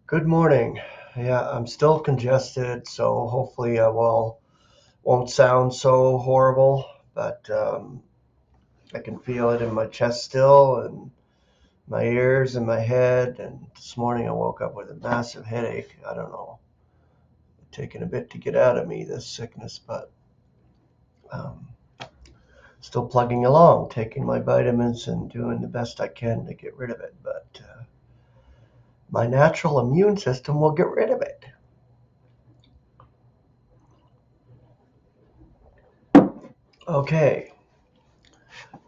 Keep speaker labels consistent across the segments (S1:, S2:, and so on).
S1: Good morning. Yeah, I'm still congested, so hopefully I won't sound so horrible, but I can feel it in my chest still and my ears and my head. And this morning I woke up with a massive headache. I don't know, taking a bit to get out of me, this sickness, but um, still plugging along, taking my vitamins and doing the best I can to get rid of it. But my natural immune system will get rid of it. Okay.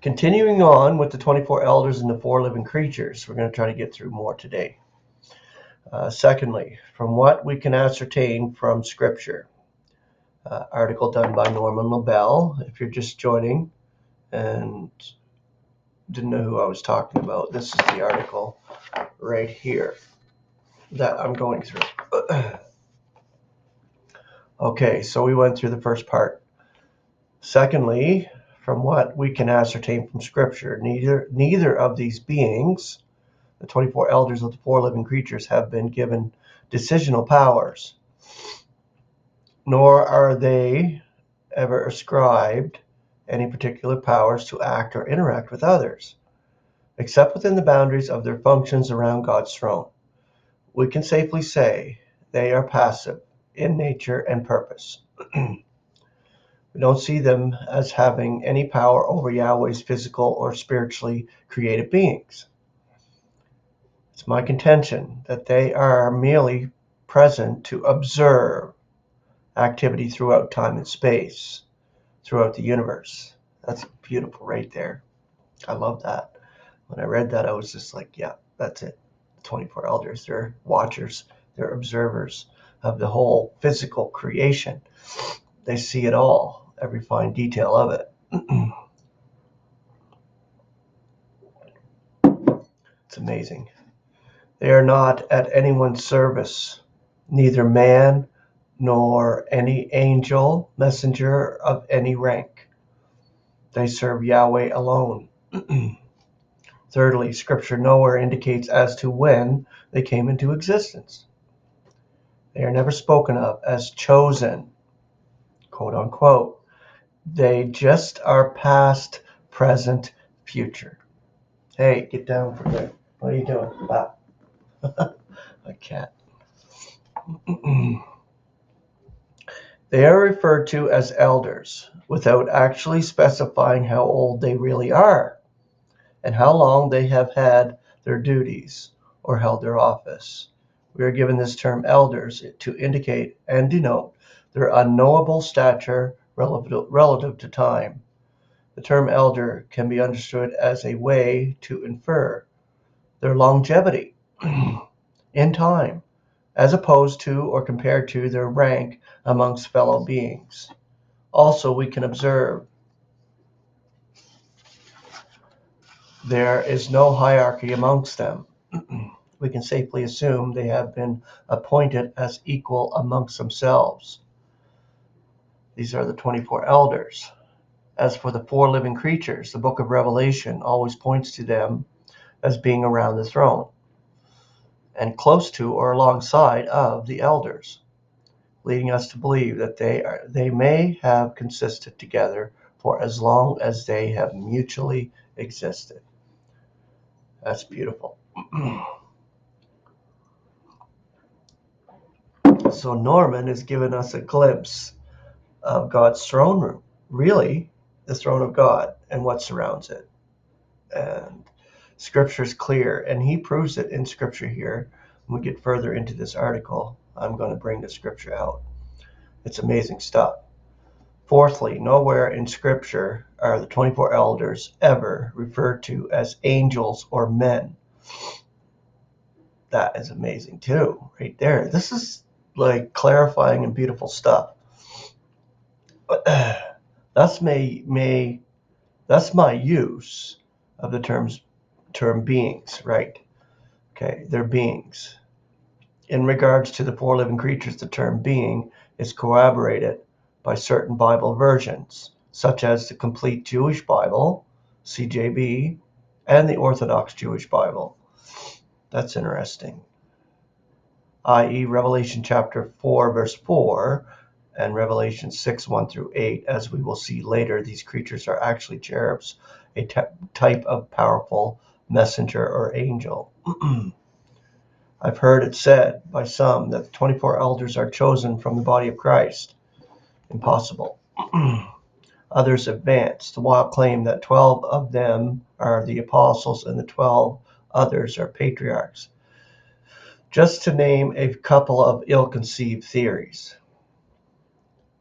S1: Continuing on with the 24 elders and the 4 living creatures, we're going to try to get through more today. Secondly, from what we can ascertain from Scripture. Article done by Norman Labelle. If you're just joining and didn't know who I was talking about, this is the article right here that I'm going through. Okay, so we went through the first part. Secondly, from what we can ascertain from Scripture, neither of these beings, the 24 elders of the 4 living creatures, have been given decisional powers, nor are they ever ascribed any particular powers to act or interact with others, except within the boundaries of their functions around God's throne. We can safely say they are passive in nature and purpose. We don't see them as having any power over Yahweh's physical or spiritually created beings. It's my contention that they are merely present to observe activity throughout time and space, throughout the universe. That's beautiful right there. I love that. When I read that, I was just like, yeah, that's it. 24 elders, they're watchers, they're observers of the whole physical creation. They see it all, every fine detail of it. It's amazing. They are not at anyone's service, neither man nor any angel, messenger of any rank. They serve Yahweh alone. Thirdly, Scripture nowhere indicates as to when they came into existence. They are never spoken of as chosen, quote unquote. They just are past, present, future. Hey, get down from there. What are you doing? Bop. My cat. They are referred to as elders without actually specifying how old they really are and how long they have had their duties or held their office. We are given this term elders to indicate and denote their unknowable stature relative to time. The term elder can be understood as a way to infer their longevity in time, as opposed to or compared to their rank amongst fellow beings. Also, we can observe there is no hierarchy amongst them. We can safely assume they have been appointed as equal amongst themselves. These are the 24 elders. As for the 4 living creatures, the book of Revelation always points to them as being around the throne and close to or alongside of the elders, leading us to believe that they may have consisted together for as long as they have mutually existed. That's beautiful. So Norman has given us a glimpse of God's throne room, really the throne of God and what surrounds it. And Scripture is clear, and he proves it in Scripture here. When we get further into this article, I'm going to bring the Scripture out. It's amazing stuff. Fourthly, nowhere in Scripture are the 24 elders ever referred to as angels or men. That is amazing too, right there. This is like clarifying and beautiful stuff. That's my use of the term beings, right? Okay, they're beings. In regards to the 4 living creatures, the term being is corroborated by certain Bible versions, such as the Complete Jewish Bible,, and the Orthodox Jewish Bible. That's interesting. i.e. Revelation chapter 4, verse 4, and Revelation 6, 1 through 8. As we will see later, these creatures are actually cherubs, a type of powerful messenger or angel. I've heard it said by some that the 24 elders are chosen from the body of Christ. Impossible. Others advanced while claim that 12 of them are the apostles and the 12 others are patriarchs. Just to name a couple of ill-conceived theories.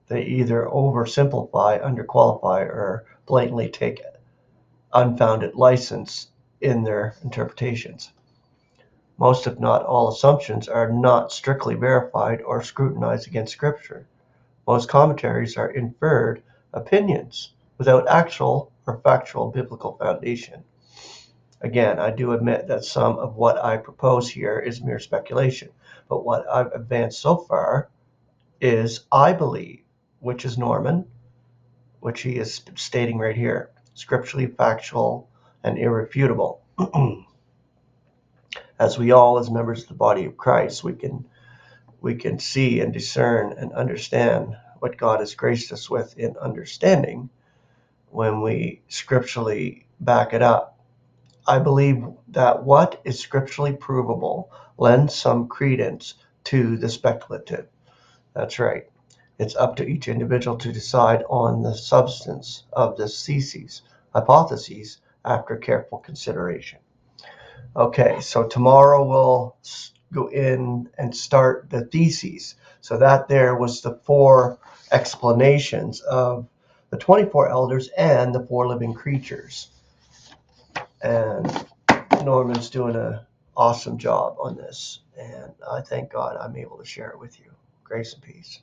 S1: They either oversimplify, underqualify, or blatantly take unfounded license in their interpretations. Most, if not all, assumptions are not strictly verified or scrutinized against Scripture. Most commentaries are inferred opinions without actual or factual biblical foundation. Again, I do admit that some of what I propose here is mere speculation, but what I've advanced so far is I believe, which is Norman, which he is stating right here, scripturally factual and irrefutable. As we all, as members of the body of Christ, we can see and discern and understand what God has graced us with in understanding when we scripturally back it up. I believe that what is scripturally provable lends some credence to the speculative. That's right. It's up to each individual to decide on the substance of the hypotheses after careful consideration. Okay, so tomorrow we'll go in and start the theses. So that there was the 4 explanations of the 24 elders and the 4 living creatures. And Norman's doing an awesome job on this. And I thank God I'm able to share it with you. Grace and peace.